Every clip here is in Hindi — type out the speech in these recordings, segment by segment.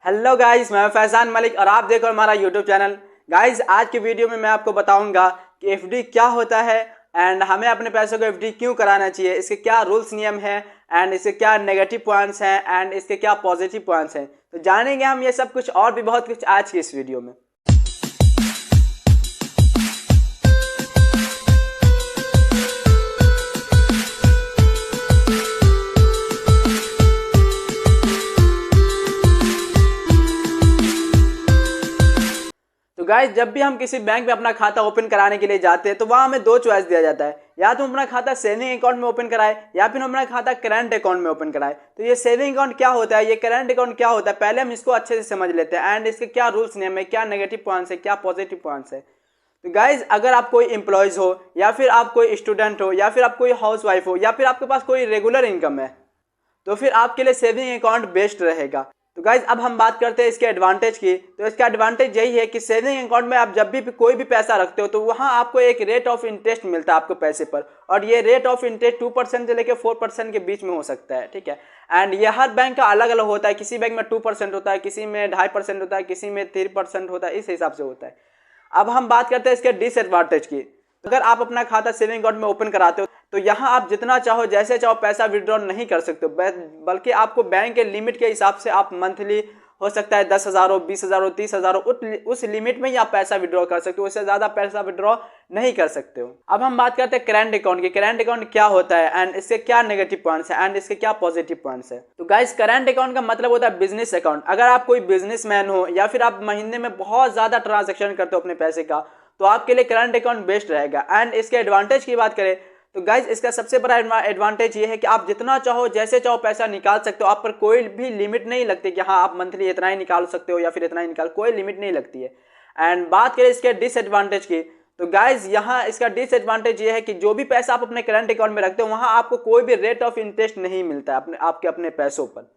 हेलो गाइस, मैं फैजान मलिक और आप देखो हमारा यूट्यूब चैनल। गाइस, आज की वीडियो में मैं आपको बताऊंगा कि एफडी क्या होता है एंड हमें अपने पैसों को एफडी क्यों कराना चाहिए, इसके क्या रूल्स नियम है एंड इसके क्या नेगेटिव पॉइंट्स हैं एंड इसके क्या पॉजिटिव पॉइंट्स हैं। तो जानेंगे हम ये सब कुछ और भी बहुत कुछ आज की इस वीडियो में। तो गाइस, जब भी हम किसी बैंक में अपना खाता ओपन कराने के लिए जाते हैं तो वहाँ हमें दो चॉइस दिया जाता है, या तो हम अपना खाता सेविंग अकाउंट में ओपन कराए या फिर हम अपना खाता करंट अकाउंट में ओपन कराए। तो ये सेविंग अकाउंट क्या होता है, ये करंट अकाउंट क्या होता है, पहले हम इसको अच्छे से समझ लेते हैं एंड इसके क्या रूल्स नियम है, क्या नेगेटिव पॉइंट्स है, क्या पॉजिटिव पॉइंट्स है। तो गाइज, अगर आप कोई एम्प्लॉयज हो या फिर आप कोई स्टूडेंट हो या फिर आप कोई हाउस वाइफ हो या फिर आपके पास कोई रेगुलर इनकम है तो फिर आपके लिए सेविंग अकाउंट बेस्ट रहेगा। तो गाइज, अब हम बात करते हैं इसके एडवांटेज की। तो इसका एडवांटेज यही है कि सेविंग अकाउंट में आप जब भी कोई भी पैसा रखते हो तो वहाँ आपको एक रेट ऑफ इंटरेस्ट मिलता है आपको पैसे पर, और ये रेट ऑफ इंटरेस्ट 2% से लेकर 4% के बीच में हो सकता है, ठीक है। एंड ये हर बैंक का अलग अलग होता है, किसी बैंक में 2% होता है, किसी में 2.5% होता है, किसी में 3% होता है, इस हिसाब से होता है। अब हम बात करते हैं इसके डिसएडवांटेज की। अगर आप अपना खाता सेविंग अकाउंट में ओपन कराते हो तो यहाँ आप जितना चाहो जैसे चाहो पैसा विड्रॉ नहीं कर सकते हो, बल्कि आपको बैंक के लिमिट के हिसाब से आप मंथली हो सकता है 10,000 हो, 20,000 हो, 30,000 हो, उस लिमिट में ही आप पैसा विड्रॉ कर सकते हो, उससे ज़्यादा पैसा विड्रॉ नहीं कर सकते हो। अब हम बात करते हैं करंट अकाउंट की। करंट अकाउंट क्या होता है एंड इसके क्या नेगेटिव पॉइंट्स है एंड इसके क्या पॉजिटिव पॉइंट्स है। तो गाइस, करंट अकाउंट का मतलब होता है बिजनेस अकाउंट। अगर आप कोई बिजनेसमैन हो या फिर आप महीने में बहुत ज़्यादा ट्रांजेक्शन करते हो अपने पैसे का, तो आपके लिए करंट अकाउंट बेस्ट रहेगा। एंड इसके एडवांटेज की बात करें तो गाइज, इसका सबसे बड़ा एडवांटेज ये है कि आप जितना चाहो जैसे चाहो पैसा निकाल सकते हो, आप पर कोई भी लिमिट नहीं लगती कि हाँ आप मंथली इतना ही निकाल सकते हो या फिर इतना ही निकाल, कोई लिमिट नहीं लगती है। एंड बात करें इसके डिसएडवांटेज की तो गाइज, यहाँ इसका डिसएडवांटेज ये है कि जो भी पैसा आप अपने करंट अकाउंट में रखते हो वहाँ आपको कोई भी रेट ऑफ इंटरेस्ट नहीं मिलता है आपके अपने पैसों पर।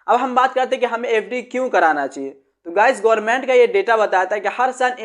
अब हम बात करते हैं कि हमें एफडी क्यों कराना चाहिए। तो गाइज, गवर्नमेंट का ये डेटा बताता है कि हर साल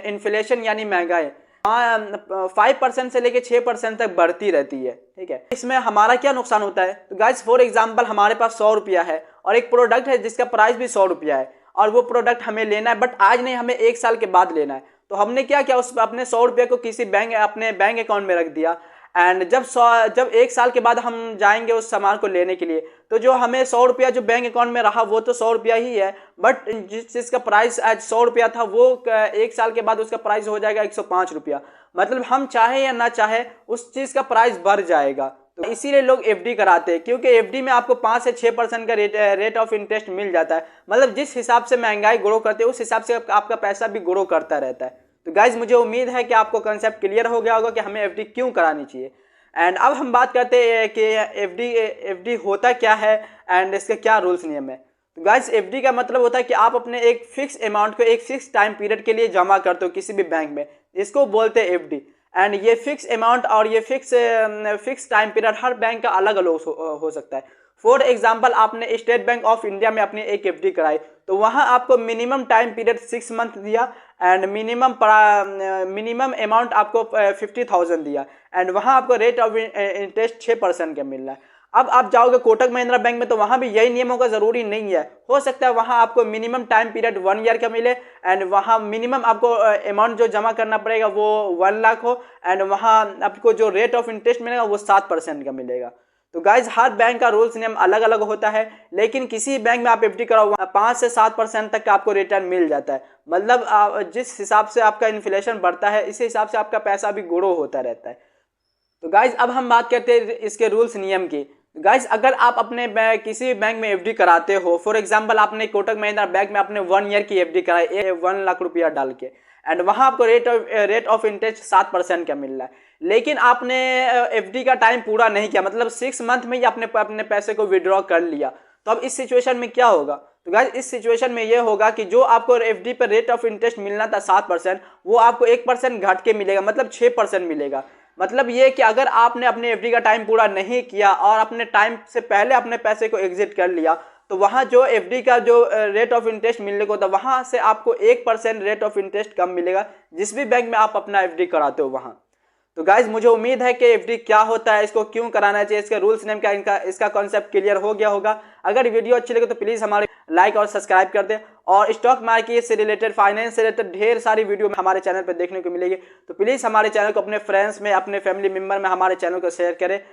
इन्फ्लेशन यानी महंगाई 5% से लेके 6% तक बढ़ती रहती है, ठीक है। इसमें हमारा क्या नुकसान होता है। तो गाइस, फॉर एग्जांपल हमारे पास 100 रुपया है और एक प्रोडक्ट है जिसका प्राइस भी 100 रुपया है और वो प्रोडक्ट हमें लेना है, बट आज नहीं, हमें 1 साल के बाद लेना है। तो हमने क्या किया, उस अपने 100 रुपये को किसी अपने बैंक अकाउंट में रख दिया एंड जब 1 साल के बाद हम जाएंगे उस सामान को लेने के लिए तो जो हमें 100 रुपया जो बैंक अकाउंट में रहा वो तो 100 रुपया ही है, बट जिस चीज़ का प्राइस आज 100 रुपया था वो 1 साल के बाद उसका प्राइस हो जाएगा 105 रुपया। मतलब हम चाहे या ना चाहे उस चीज़ का प्राइस बढ़ जाएगा। तो इसीलिए लोग एफडी कराते हैं, क्योंकि एफडी में आपको 5 से 6% का रेट ऑफ इंटरेस्ट मिल जाता है। मतलब जिस हिसाब से महंगाई ग्रो करती है उस हिसाब से आपका पैसा भी ग्रो करता रहता है। तो गाइज, मुझे उम्मीद है कि आपको कंसेप्ट क्लियर हो गया होगा कि हमें एफडी क्यों करानी चाहिए। एंड अब हम बात करते हैं कि एफडी होता क्या है एंड इसके क्या रूल्स नियम है। तो गाइस, एफडी का मतलब होता है कि आप अपने एक फिक्स अमाउंट को एक फिक्स टाइम पीरियड के लिए जमा करते हो किसी भी बैंक में, इसको बोलते हैं एफडी। एंड ये फिक्स अमाउंट और ये फिक्स टाइम पीरियड हर बैंक का अलग अलग हो सकता है। फॉर एग्जांपल, आपने स्टेट बैंक ऑफ इंडिया में अपनी एक एफडी कराई तो वहाँ आपको मिनिमम टाइम पीरियड 6 मंथ दिया एंड मिनिमम अमाउंट आपको 50,000 दिया एंड वहाँ आपको रेट ऑफ इंटरेस्ट 6% का मिल रहा है। अब आप जाओगे कोटक महिंद्रा बैंक में तो वहाँ भी यही नियम होगा, ज़रूरी नहीं है। हो सकता है वहाँ आपको मिनिमम टाइम पीरियड 1 ईयर का मिले एंड वहाँ मिनिमम आपको अमाउंट जो जमा करना पड़ेगा वो 1 लाख हो एंड वहाँ आपको जो रेट ऑफ इंटरेस्ट मिलेगा वो 7% का मिलेगा। तो गाइज, हर बैंक का रूल्स नियम अलग अलग होता है, लेकिन किसी बैंक में आप एफडी कराओ 5 से 7% तक का आपको रिटर्न मिल जाता है। मतलब जिस हिसाब से आपका इन्फ्लेशन बढ़ता है इसी हिसाब से आपका पैसा भी ग्रो होता रहता है। तो गाइज, अब हम बात करते हैं इसके रूल्स नियम की। गाइज, अगर आप अपने किसी बैंक में एफडी कराते हो, फॉर एग्जांपल आपने कोटक महिंद्रा बैंक में अपने 1 ईयर की एफडी कराई 1 लाख रुपया डाल के एंड वहाँ आपको रेट ऑफ इंटरेस्ट 7% का मिल रहा है, लेकिन आपने एफडी का टाइम पूरा नहीं किया, मतलब 6 मंथ में ही अपने पैसे को विड्रॉ कर लिया। तो अब इस सिचुएशन में क्या होगा। तो गाइज, इस सिचुएशन में ये होगा कि जो आपको एफडी पर रेट ऑफ इंटरेस्ट मिलना था 7%, वो आपको 1% घट के मिलेगा, मतलब 6% मिलेगा। मतलब ये कि अगर आपने अपने एफडी का टाइम पूरा नहीं किया और अपने टाइम से पहले अपने पैसे को एग्जिट कर लिया तो वहाँ जो एफडी का जो रेट ऑफ इंटरेस्ट मिलने को था वहाँ से आपको 1% रेट ऑफ इंटरेस्ट कम मिलेगा जिस भी बैंक में आप अपना एफडी कराते हो वहाँ। तो गाइज मुझे उम्मीद है कि एफडी क्या होता है, इसको क्यों कराना चाहिए, इसके रूल्स नेम क्या, इसका कॉन्सेप्ट क्लियर हो गया होगा। अगर वीडियो अच्छी लगे तो प्लीज हमारे लाइक और सब्सक्राइब कर दें, और स्टॉक मार्केट से रिलेटेड, फाइनेंस से रिलेटेड ढेर सारी वीडियो हमारे चैनल पर देखने को मिलेगी। तो प्लीज हमारे चैनल को अपने फ्रेंड्स में, अपने फैमिली मेंबर में हमारे चैनल को शेयर करें।